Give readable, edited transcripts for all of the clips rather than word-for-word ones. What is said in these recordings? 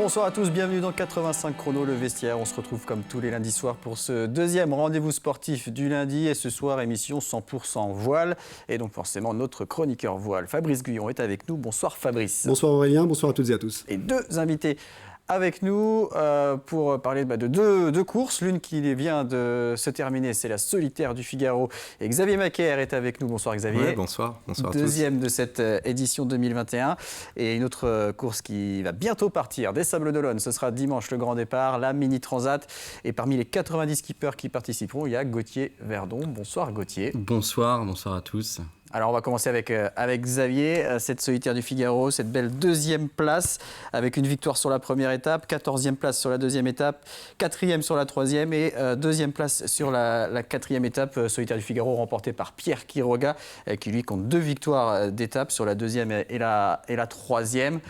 bonsoir à tous, bienvenue dans 85 chrono, le vestiaire. On se retrouve comme tous les lundis soirs pour ce deuxième rendez-vous sportif du lundi. Et ce soir, émission 100% voile. Et donc forcément, notre chroniqueur voile, Fabrice Guyon, est avec nous. Bonsoir Fabrice. Bonsoir Aurélien, bonsoir à toutes et à tous. Et deux invités avec nous pour parler de deux courses. L'une qui vient de se terminer, c'est la solitaire du Figaro. Et Xavier Macaire est avec nous. Bonsoir Xavier. Ouais, bonsoir à tous. Deuxième de cette édition 2021. Et une autre course qui va bientôt partir des Sables d'Olonne. Ce sera dimanche le grand départ, la Mini Transat. Et parmi les 90 skippers qui participeront, il y a Gauthier Verdon. Bonsoir Gauthier. Bonsoir à tous. Alors on va commencer avec Xavier, cette solitaire du Figaro, cette belle deuxième place avec une victoire sur la première étape, 14e place sur la deuxième étape, 4e sur la troisième et deuxième place sur la quatrième étape. Solitaire du Figaro remportée par Pierre Quiroga qui lui compte 2 victoires d'étape sur la deuxième et la troisième.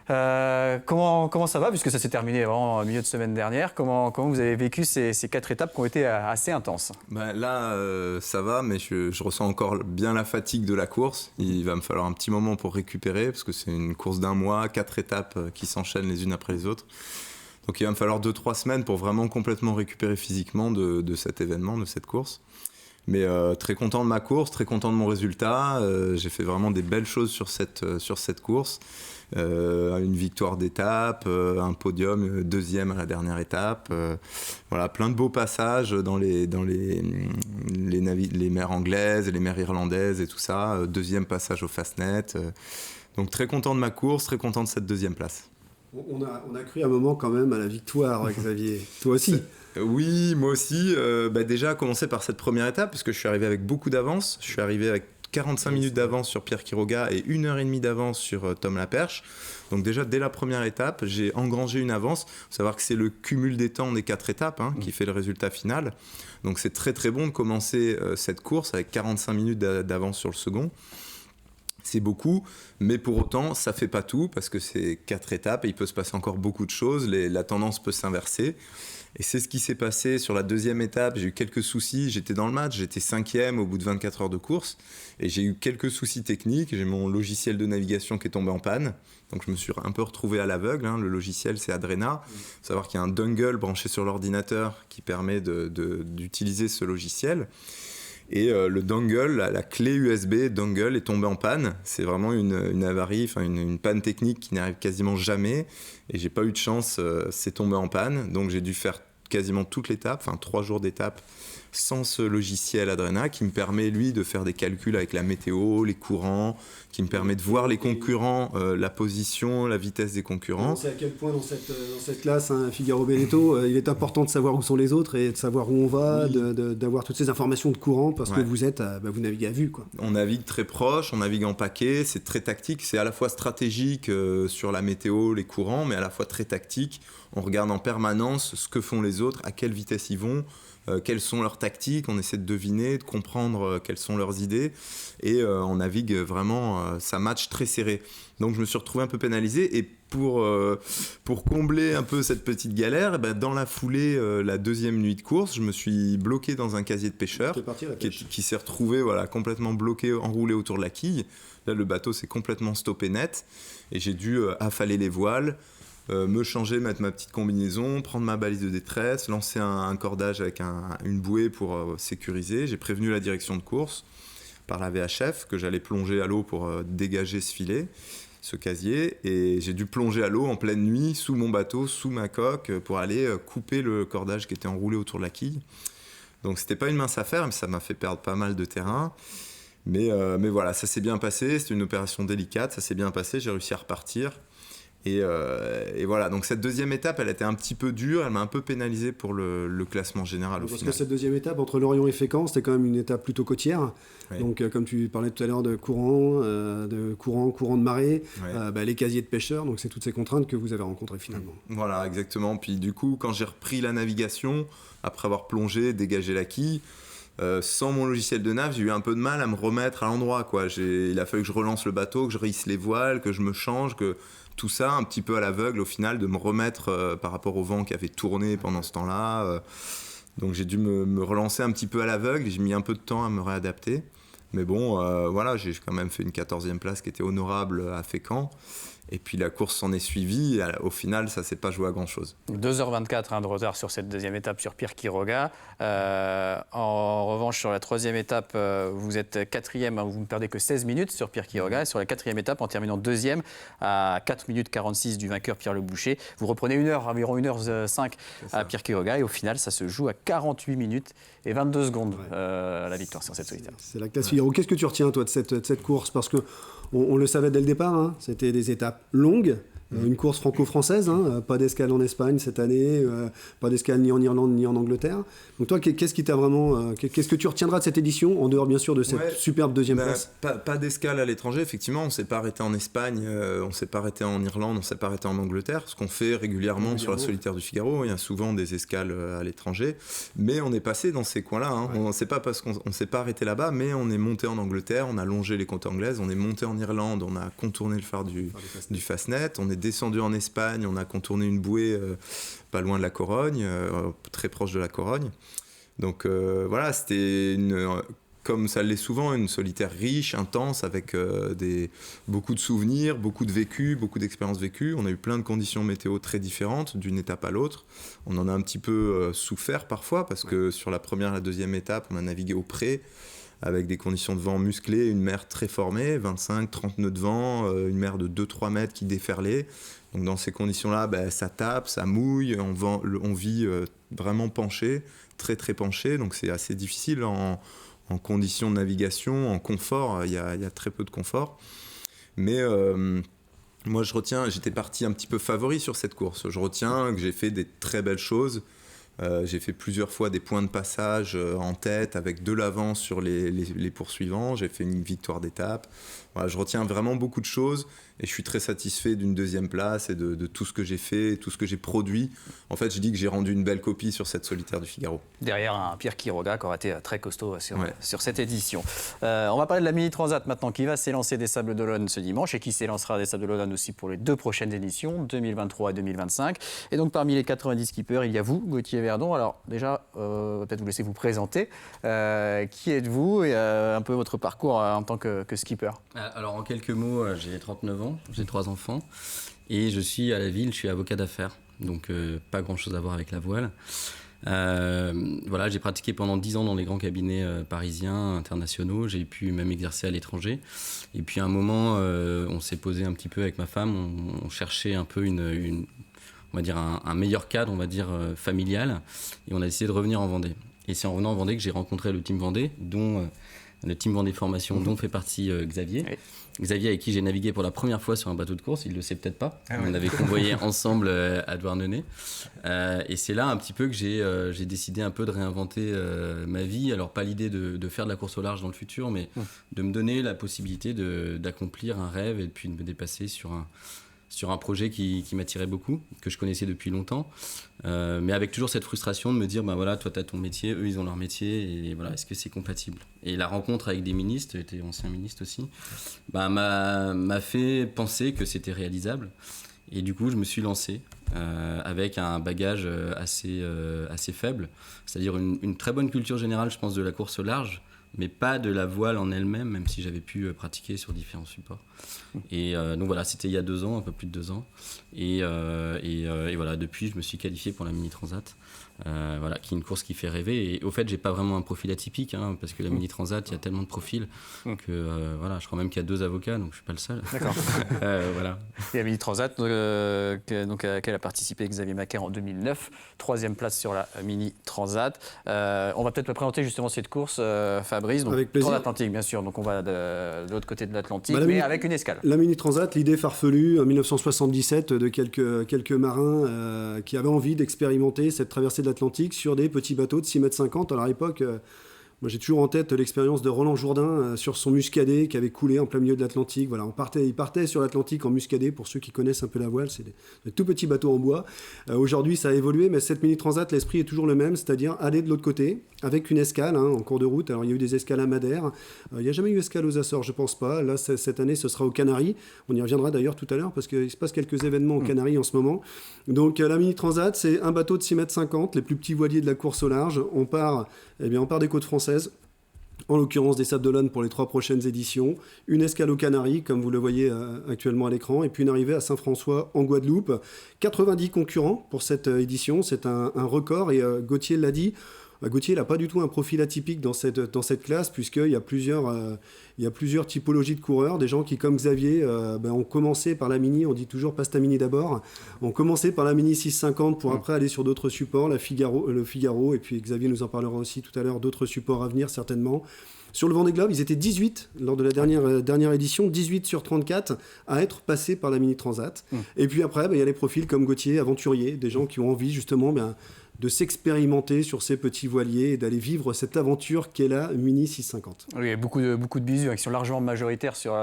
Comment ça va, puisque ça s'est terminé vraiment au milieu de semaine dernière. Comment vous avez vécu ces 4 étapes qui ont été assez intenses? Là, ça va, mais je ressens encore bien la fatigue de la course. Il va me falloir un petit moment pour récupérer, parce que c'est une course d'1 mois, 4 étapes qui s'enchaînent les unes après les autres. Donc il va me falloir 2-3 semaines pour vraiment complètement récupérer physiquement de cet événement, de cette course. Mais très content de ma course, très content de mon résultat. J'ai fait vraiment des belles choses sur cette course. Une victoire d'étape, un podium, deuxième à la dernière étape. Voilà, plein de beaux passages dans les mers anglaises, les mers irlandaises et tout ça. Deuxième passage au Fastnet. Donc très content de ma course, très content de cette deuxième place. On a cru un moment quand même à la victoire, Xavier. Toi aussi. Oui, moi aussi. Déjà, commencer par cette première étape, parce que je suis arrivé avec beaucoup d'avance. Je suis arrivé avec 45 minutes d'avance sur Pierre Quiroga et 1h30 d'avance sur Tom Laperche. Donc déjà, dès la première étape, j'ai engrangé une avance. Il faut savoir que c'est le cumul des temps des 4 étapes qui fait le résultat final. Donc c'est très très bon de commencer cette course avec 45 minutes d'avance sur le second. C'est beaucoup, mais pour autant, ça ne fait pas tout, parce que c'est 4 étapes et il peut se passer encore beaucoup de choses. La tendance peut s'inverser. Et c'est ce qui s'est passé sur la deuxième étape. J'ai eu quelques soucis, j'étais dans le match, j'étais 5e au bout de 24 heures de course. Et j'ai eu quelques soucis techniques, j'ai mon logiciel de navigation qui est tombé en panne. Donc je me suis un peu retrouvé à l'aveugle, Le logiciel, c'est Adrena. Il faut savoir qu'il y a un dongle branché sur l'ordinateur qui permet d'utiliser ce logiciel. Et le dongle, la clé USB dongle est tombée en panne. C'est vraiment une avarie, une panne technique qui n'arrive quasiment jamais. Et j'ai pas eu de chance, c'est tombé en panne. Donc j'ai dû faire quasiment toute l'étape, 3 jours d'étape, sans ce logiciel Adrena qui me permet, lui, de faire des calculs avec la météo, les courants, qui me permet de voir les concurrents, la position, la vitesse des concurrents. On sait à quel point dans cette classe, Figaro Beneteau, il est important de savoir où sont les autres et de savoir où on va, oui. D'avoir toutes ces informations de courant, parce que vous naviguez à vue, quoi. On navigue très proche, on navigue en paquet, c'est très tactique, c'est à la fois stratégique sur la météo, les courants, mais à la fois très tactique. On regarde en permanence ce que font les autres, à quelle vitesse ils vont, quelles sont leurs tactiques, on essaie de deviner, de comprendre quelles sont leurs idées, et on navigue vraiment, ça match très serré. Donc je me suis retrouvé un peu pénalisé, et pour combler un peu cette petite galère, dans la foulée, la deuxième nuit de course, je me suis bloqué dans un casier de pêcheur qui s'est retrouvé complètement bloqué, enroulé autour de la quille. Là, le bateau s'est complètement stoppé net, et j'ai dû affaler les voiles, me changer, mettre ma petite combinaison, prendre ma balise de détresse, lancer un cordage avec une bouée pour sécuriser. J'ai prévenu la direction de course par la VHF que j'allais plonger à l'eau pour dégager ce filet, ce casier, et j'ai dû plonger à l'eau en pleine nuit sous mon bateau, sous ma coque, pour aller couper le cordage qui était enroulé autour de la quille. Donc c'était pas une mince affaire, mais ça m'a fait perdre pas mal de terrain. Mais voilà, ça s'est bien passé, c'était une opération délicate, ça s'est bien passé, j'ai réussi à repartir. Et voilà, donc cette deuxième étape, elle a été un petit peu dure, elle m'a un peu pénalisé pour le classement général au final. Parce que cette deuxième étape, entre Lorient et Fécamp, c'était quand même une étape plutôt côtière. Oui. Donc comme tu parlais tout à l'heure de courant de marée, oui. Les casiers de pêcheurs, donc c'est toutes ces contraintes que vous avez rencontrées finalement. Voilà, exactement. Puis du coup, quand j'ai repris la navigation, après avoir plongé, dégagé la quille, sans mon logiciel de nav, j'ai eu un peu de mal à me remettre à l'endroit, quoi. Il a fallu que je relance le bateau, que je rehisse les voiles, que je me change, que tout ça un petit peu à l'aveugle au final, de me remettre par rapport au vent qui avait tourné pendant ce temps-là. Donc j'ai dû me relancer un petit peu à l'aveugle, j'ai mis un peu de temps à me réadapter. Mais bon, voilà, j'ai quand même fait une 14e place qui était honorable à Fécamp. Et puis la course s'en est suivie. Au final, ça ne s'est pas joué à grand-chose. 2h24 de retard sur cette deuxième étape sur Pierre Quiroga. En revanche, sur la troisième étape, vous êtes quatrième. Vous ne perdez que 16 minutes sur Pierre Quiroga. Et sur la quatrième étape, en terminant deuxième, à 4 minutes 46 du vainqueur Pierre Le Boucher, vous reprenez environ 1h05 à Pierre Quiroga. Et au final, ça se joue à 48 minutes et 22 secondes la victoire sur cette solitaire. C'est la classe Figaro. Qu'est-ce que tu retiens, toi, de cette course? Parce qu'on le savait dès le départ, hein, c'était des étapes longues. Une course franco-française, hein, pas d'escale en Espagne cette année, pas d'escale ni en Irlande ni en Angleterre. Donc toi, qu'est-ce qui t'a vraiment, qu'est-ce que tu retiendras de cette édition, en dehors bien sûr de cette superbe deuxième place? Pas d'escale à l'étranger, effectivement. On ne s'est pas arrêté en Espagne, on ne s'est pas arrêté en Irlande, on ne s'est pas arrêté en Angleterre, ce qu'on fait régulièrement sur la solitaire du Figaro. Il y a souvent des escales à l'étranger, mais on est passé dans ces coins-là. Hein. Ouais. C'est pas parce qu'on ne s'est pas arrêté là-bas, mais on est monté en Angleterre, on a longé les côtes anglaises, on est monté en Irlande, on a contourné le phare du Fastnet, on est descendu en Espagne, on a contourné une bouée pas loin de la Corogne, très proche de la Corogne. Donc voilà, c'était comme ça l'est souvent, une solitaire riche, intense, avec beaucoup de souvenirs, beaucoup de vécus, beaucoup d'expériences vécues. On a eu plein de conditions météo très différentes d'une étape à l'autre. On en a un petit peu souffert parfois, parce que sur la première et la deuxième étape, on a navigué au pré, avec des conditions de vent musclées, une mer très formée, 25-30 nœuds de vent, une mer de 2-3 mètres qui déferlait. Donc dans ces conditions-là, ça tape, ça mouille, on vit vraiment penché, très très penché, donc c'est assez difficile en conditions de navigation, en confort, il y a très peu de confort. Mais moi j'étais parti un petit peu favori sur cette course. Je retiens que j'ai fait des très belles choses. J'ai fait plusieurs fois des points de passage en tête avec de l'avance sur les poursuivants. J'ai fait une victoire d'étape. Voilà, je retiens vraiment beaucoup de choses et je suis très satisfait d'une deuxième place et de tout ce que j'ai fait, tout ce que j'ai produit. En fait, je dis que j'ai rendu une belle copie sur cette solitaire du Figaro. Derrière un Pierre Quiroga qui aura été très costaud sur cette édition. On va parler de la Mini Transat maintenant qui va s'élancer des Sables d'Olonne ce dimanche et qui s'élancera des Sables d'Olonne aussi pour les 2 prochaines éditions, 2023 et 2025. Et donc parmi les 90 skippers, il y a vous, Gauthier Verdon. Alors déjà, peut-être vous laisser vous présenter. Qui êtes-vous et un peu votre parcours en tant que skipper? Alors en quelques mots, j'ai 39 ans, j'ai 3 enfants et je suis à la ville, je suis avocat d'affaires, donc pas grand-chose à voir avec la voile. Voilà, j'ai pratiqué pendant 10 ans dans les grands cabinets parisiens, internationaux, j'ai pu même exercer à l'étranger. Et puis à un moment, on s'est posé un petit peu avec ma femme, on cherchait un peu on va dire un meilleur cadre, on va dire familial, et on a décidé de revenir en Vendée. Et c'est en revenant en Vendée que j'ai rencontré le Team Vendée, le Team Vendée Formation, dont fait partie Xavier. Oui. Xavier avec qui j'ai navigué pour la première fois sur un bateau de course, il le sait peut-être pas. On avait convoyé ensemble à Douarnenez. Et c'est là un petit peu que j'ai décidé un peu de réinventer ma vie. Alors pas l'idée de faire de la course au large dans le futur, mais de me donner la possibilité d'accomplir un rêve et puis de me dépasser sur un projet qui m'attirait beaucoup, que je connaissais depuis longtemps, mais avec toujours cette frustration de me dire, voilà, toi tu as ton métier, eux ils ont leur métier, et voilà, est-ce que c'est compatible? Et la rencontre avec des ministres, j'étais ancien ministre aussi, m'a fait penser que c'était réalisable, et du coup je me suis lancé avec un bagage assez faible, c'est-à-dire une très bonne culture générale, je pense, de la course au large, mais pas de la voile en elle-même, même si j'avais pu pratiquer sur différents supports. Et donc voilà, c'était il y a 2 ans, un peu plus de 2 ans. Et voilà, depuis, je me suis qualifié pour la Mini Transat, voilà, qui est une course qui fait rêver. Et au fait, j'ai pas vraiment un profil atypique, parce que la Mini Transat, il y a tellement de profils que voilà, je crois même qu'il y a 2 avocats, donc je suis pas le seul. D'accord. Voilà. Et la Mini Transat, donc, à laquelle a participé Xavier Macaire en 2009, 3e place sur la Mini Transat. On va peut-être le présenter justement cette course, Fabrice. Donc, avec plaisir. Transatlantique, bien sûr. Donc on va de l'autre côté de l'Atlantique, mais avec une escale. La Mini Transat, l'idée farfelue en 1977 de quelques marins qui avaient envie d'expérimenter cette traversée de l'Atlantique sur des petits bateaux de 6,50 m. Alors à l'époque, moi j'ai toujours en tête l'expérience de Roland Jourdain sur son Muscadet qui avait coulé en plein milieu de l'Atlantique. Voilà, il partait sur l'Atlantique en Muscadet, pour ceux qui connaissent un peu la voile, c'est des tout petits bateaux en bois. Aujourd'hui ça a évolué, mais cette Mini Transat, l'esprit est toujours le même, c'est-à-dire aller de l'autre côté avec une escale en cours de route. Alors il y a eu des escales à Madère, il n'y a jamais eu escale aux Açores, je pense pas. Là cette année ce sera aux Canaries, on y reviendra d'ailleurs tout à l'heure parce qu'il se passe quelques événements aux Canaries en ce moment. Donc la Mini Transat, c'est un bateau de 6,50 m, les plus petits voiliers de la course au large. On part des côtes françaises. en l'occurrence des Sables d'Olonne pour les 3 prochaines éditions, une escale aux Canaries, comme vous le voyez actuellement à l'écran, et puis une arrivée à Saint-François en Guadeloupe. 90 concurrents pour cette édition, c'est un record, et Gauthier l'a dit, Gauthier n'a pas du tout un profil atypique dans cette classe, puisqu'il y a plusieurs typologies de coureurs, des gens qui, comme Xavier, ont commencé par la Mini, on dit toujours passe ta Mini d'abord, ont commencé par la Mini 650 pour après aller sur d'autres supports, le Figaro, et puis Xavier nous en parlera aussi tout à l'heure, d'autres supports à venir certainement. Sur le Vendée Globe, ils étaient 18 lors de la dernière édition, 18 sur 34 à être passés par la Mini Transat. Et puis après, il y a les profils comme Gauthier, aventuriers, des gens qui ont envie justement de s'expérimenter sur ces petits voiliers et d'aller vivre cette aventure qu'est la Mini 650. Oui, il y a beaucoup de bisous qui sont largement majoritaires sur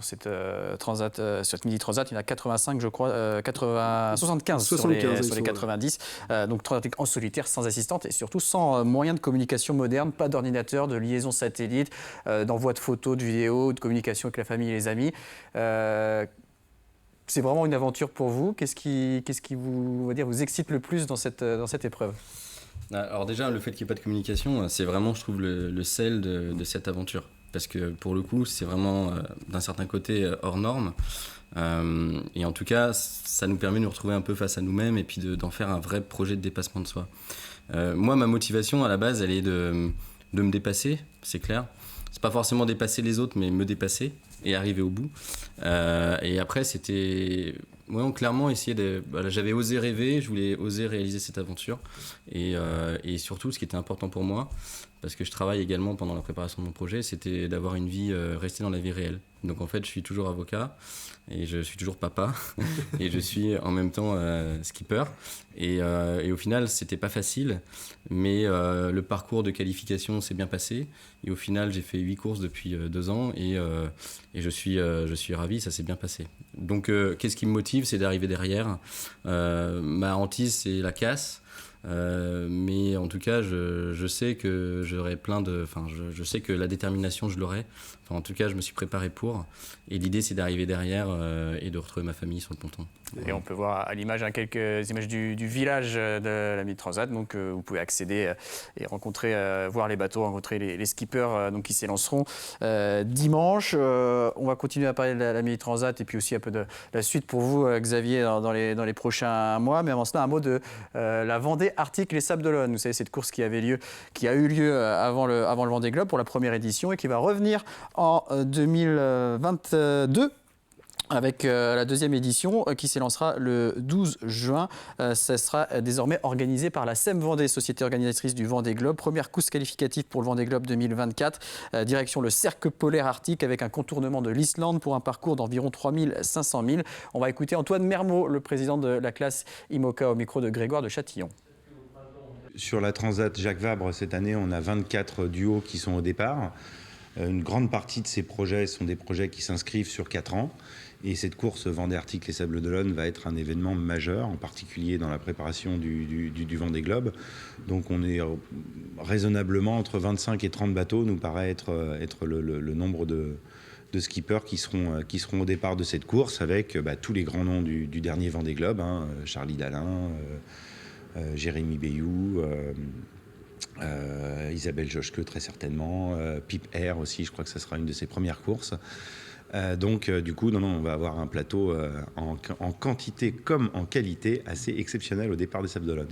cette Transat, sur cette Mini Transat. Il y en a 85, je crois, 75 sur les 90. Donc Transat en solitaire, sans assistante et surtout sans moyens de communication moderne, pas d'ordinateur, de liaison satellite, d'envoi de photos, de vidéos, de communication avec la famille et les amis. C'est vraiment une aventure pour vous. Qu'est-ce qui vous excite le plus dans cette épreuve ? Alors déjà, le fait qu'il n'y ait pas de communication, c'est vraiment, je trouve, le sel de cette aventure. Parce que pour le coup, c'est vraiment, d'un certain côté, hors norme. Et en tout cas, ça nous permet de nous retrouver un peu face à nous-mêmes et puis d'en faire un vrai projet de dépassement de soi. Moi, ma motivation, à la base, elle est de me dépasser, c'est clair. C'est pas forcément dépasser les autres, mais me dépasser et arriver au bout. Et après, c'était clairement essayer de... Voilà, j'avais osé rêver, je voulais oser réaliser cette aventure. Et surtout, ce qui était important pour moi, parce que je travaille également pendant la préparation de mon projet, c'était d'avoir une vie, rester dans la vie réelle. Donc en fait, je suis toujours avocat et je suis toujours papa et je suis en même temps skipper. Et au final, c'était pas facile, mais le parcours de qualification s'est bien passé. Et au final, j'ai fait 8 courses depuis 2 ans et je suis ravi, ça s'est bien passé. Donc qu'est-ce qui me motive, c'est d'arriver derrière. Ma hantise, c'est la casse. Mais en tout cas, je sais que j'aurai je sais que la détermination, je l'aurai. Enfin, en tout cas, je me suis préparé pour. Et l'idée, c'est d'arriver derrière et de retrouver ma famille sur le ponton. Et on peut voir à l'image quelques images du village de la Mini Transat. Donc, vous pouvez accéder et rencontrer, voir les bateaux, rencontrer les skippers qui s'élanceront dimanche. On va continuer à parler de la Mini Transat et puis aussi un peu de la suite pour vous, Xavier, dans les prochains mois. Mais avant cela, un mot de la Vendée Arctique Les Sables d'Olonne. Vous savez, cette course qui a eu lieu avant le Vendée Globe pour la première édition et qui va revenir en 2022. Avec la deuxième édition qui s'élancera le 12 juin. Ça sera désormais organisé par la SEM Vendée, société organisatrice du Vendée Globe. Première course qualificative pour le Vendée Globe 2024. Direction le cercle polaire arctique avec un contournement de l'Islande pour un parcours d'environ 3500 milles. On va écouter Antoine Mermot, le président de la classe IMOCA, au micro de Grégoire de Châtillon. Sur la Transat Jacques Vabre, cette année, on a 24 duos qui sont au départ. Une grande partie de ces projets sont des projets qui s'inscrivent sur 4 ans. Et cette course Vendée Arctique Les Sables d'Olonne va être un événement majeur, en particulier dans la préparation du Vendée Globe. Donc on est raisonnablement entre 25 et 30 bateaux, nous paraît être le nombre de skippers qui seront au départ de cette course, avec tous les grands noms du dernier Vendée Globe, Charlie Dalin, Jérémy Bayou, Isabelle Joschke très certainement, Pip Air aussi, je crois que ça sera une de ses premières courses. Donc du coup, on va avoir un plateau en quantité comme en qualité assez exceptionnel au départ des Sables d'Olonne.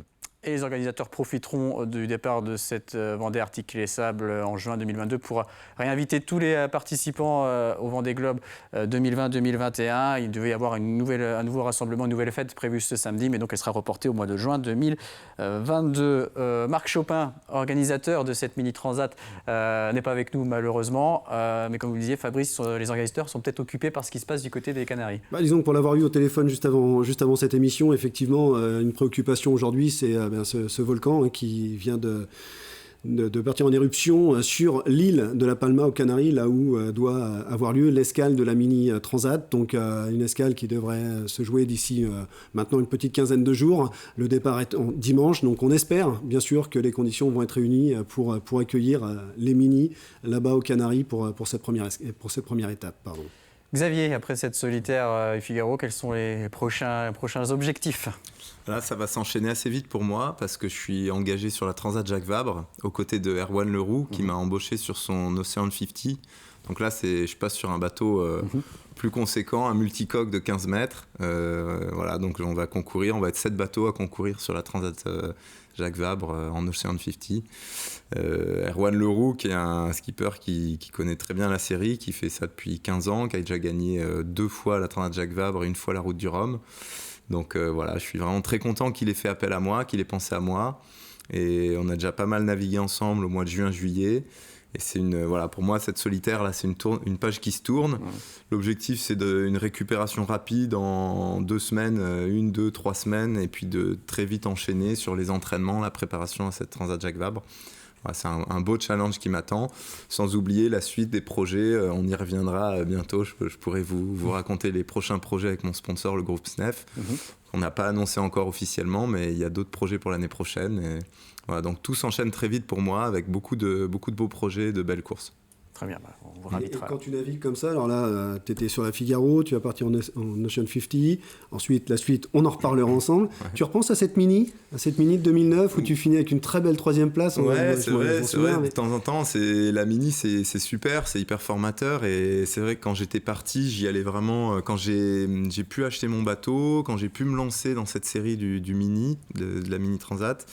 Et les organisateurs profiteront du départ de cette Vendée Arctique Les Sables en juin 2022 pour réinviter tous les participants au Vendée Globe 2020-2021. Il devait y avoir un nouveau rassemblement, une nouvelle fête prévue ce samedi, mais donc elle sera reportée au mois de juin 2022. Marc Chopin, organisateur de cette Mini Transat, n'est pas avec nous malheureusement. Mais comme vous le disiez, Fabrice, les organisateurs sont peut-être occupés par ce qui se passe du côté des Canaries. Disons que pour l'avoir eu au téléphone juste avant cette émission, effectivement, une préoccupation aujourd'hui, c'est ce volcan qui vient de partir en éruption sur l'île de La Palma aux Canaries, là où doit avoir lieu l'escale de la Mini Transat. Donc une escale qui devrait se jouer d'ici maintenant une petite quinzaine de jours. Le départ est dimanche, donc on espère bien sûr que les conditions vont être réunies pour accueillir les Mini là-bas aux Canaries pour cette première étape. Pardon. Xavier, après cette solitaire Figaro, quels sont les prochains objectifs? Là, ça va s'enchaîner assez vite pour moi parce que je suis engagé sur la Transat Jacques Vabre aux côtés de Erwan Leroux qui m'a embauché sur son Ocean 50. Donc là, je passe sur un bateau plus conséquent, un multicoque de 15 mètres. Voilà, donc on va concourir, on va être 7 bateaux à concourir sur la Transat Jacques Vabre en Ocean 50. Erwan Leroux, qui est un skipper qui connaît très bien la série, qui fait ça depuis 15 ans, qui a déjà gagné 2 fois la Transat Jacques Vabre et 1 fois la Route du Rhum. Donc voilà, je suis vraiment très content qu'il ait fait appel à moi, qu'il ait pensé à moi. Et on a déjà pas mal navigué ensemble au mois de juin-juillet. Et c'est voilà, pour moi, cette solitaire, là, c'est une page qui se tourne. Ouais. L'objectif, c'est une récupération rapide en 2 semaines, 1, 2, 3 semaines, et puis de très vite enchaîner sur les entraînements, la préparation à cette Transat Jacques Vabre. Voilà, c'est un beau challenge qui m'attend, sans oublier la suite des projets. On y reviendra bientôt. Je pourrais vous raconter les prochains projets avec mon sponsor, le groupe SNEF. On n'a pas annoncé encore officiellement, mais il y a d'autres projets pour l'année prochaine. Et voilà, donc tout s'enchaîne très vite pour moi, avec beaucoup de beaux projets, de belles courses. Très bien, on vous invitera. Et quand tu navigues comme ça, alors là, tu étais sur la Figaro, tu vas partir en Ocean 50, ensuite la suite, on en reparlera ensemble. Ouais. Tu repenses à cette mini de 2009 où tu finis avec une très belle 3e place? Ouais, c'est vrai, mais... de temps en temps, la mini, c'est super, c'est hyper formateur, et c'est vrai que quand j'étais parti, j'y allais vraiment, quand j'ai pu acheter mon bateau, quand j'ai pu me lancer dans cette série du mini, de la mini Transat,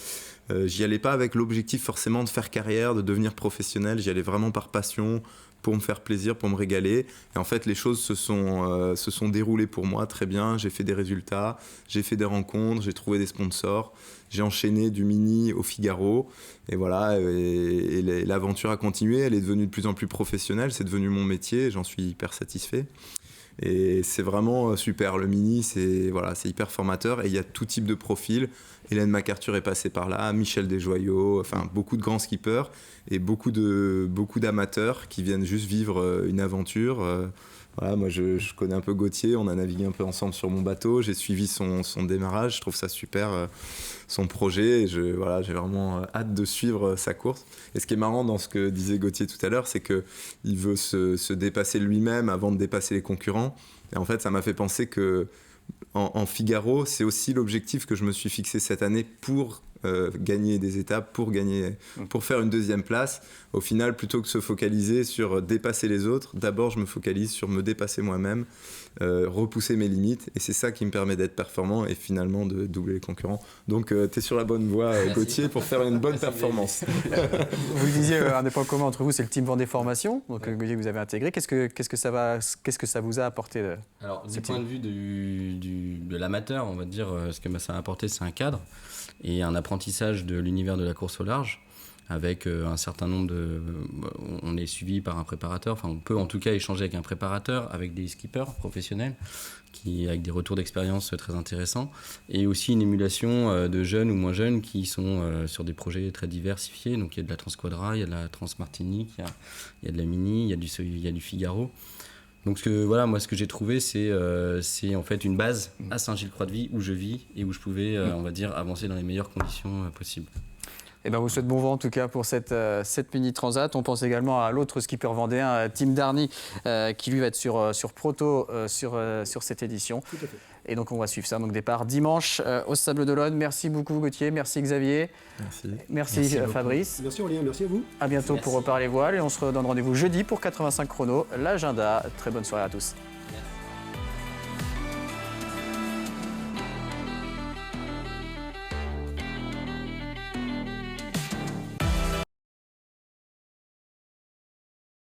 j'y allais pas avec l'objectif forcément de faire carrière, de devenir professionnel, j'y allais vraiment par passion, pour me faire plaisir, pour me régaler. Et en fait, les choses se sont déroulées pour moi très bien. J'ai fait des résultats, j'ai fait des rencontres, j'ai trouvé des sponsors, j'ai enchaîné du mini au Figaro. Et voilà, et l'aventure a continué, elle est devenue de plus en plus professionnelle, c'est devenu mon métier, j'en suis hyper satisfait. Et c'est vraiment super, le mini, c'est hyper formateur, et il y a tout type de profil. Hélène MacArthur est passée par là, Michel Desjoyaux, enfin beaucoup de grands skippers et beaucoup d'amateurs qui viennent juste vivre une aventure. Voilà, moi je connais un peu Gauthier, on a navigué un peu ensemble sur mon bateau, j'ai suivi son démarrage, je trouve ça super, son projet, et j'ai vraiment hâte de suivre sa course. Et ce qui est marrant dans ce que disait Gauthier tout à l'heure, c'est qu'il veut se dépasser lui-même avant de dépasser les concurrents. Et en fait, ça m'a fait penser que en Figaro, c'est aussi l'objectif que je me suis fixé cette année pour gagner des étapes, pour faire une 2e place. Au final, plutôt que de se focaliser sur dépasser les autres, d'abord je me focalise sur me dépasser moi-même, repousser mes limites, et c'est ça qui me permet d'être performant et finalement de doubler les concurrents. Donc tu es sur la bonne voie, Gauthier, pour faire une bonne performance. Vous le disiez, un des points communs entre vous, c'est le team Vendée Formation, donc Gauthier, que vous avez intégré. Qu'est-ce que ça vous a apporté Alors, du point de vue de l'amateur, on va dire, ce que ça a apporté, c'est un cadre et un apprentissage de l'univers de la course au large, avec un certain nombre on est suivi par un préparateur, enfin on peut en tout cas échanger avec un préparateur, avec des skippers professionnels, avec des retours d'expérience très intéressants, et aussi une émulation de jeunes ou moins jeunes qui sont sur des projets très diversifiés. Donc il y a de la Transquadra, il y a de la Transmartinique, il y a de la Mini, il y a du Figaro. Donc moi ce que j'ai trouvé, c'est en fait une base à Saint-Gilles-Croix-de-Vie où je vis et où je pouvais on va dire avancer dans les meilleures conditions possibles. Eh ben, on vous souhaite bon vent en tout cas pour cette mini transat. On pense également à l'autre skipper vendéen, Tim Darny, qui lui va être sur Proto sur cette édition. Tout à fait. Et donc on va suivre ça. Donc départ dimanche au Sables d'Olonne. Merci beaucoup Gauthier, merci Xavier. Merci Fabrice. Merci Aurélien, merci à vous. À bientôt pour Reparler Voile, et on se redonne rendez-vous jeudi pour 85 chronos. L'agenda. Très bonne soirée à tous. Merci.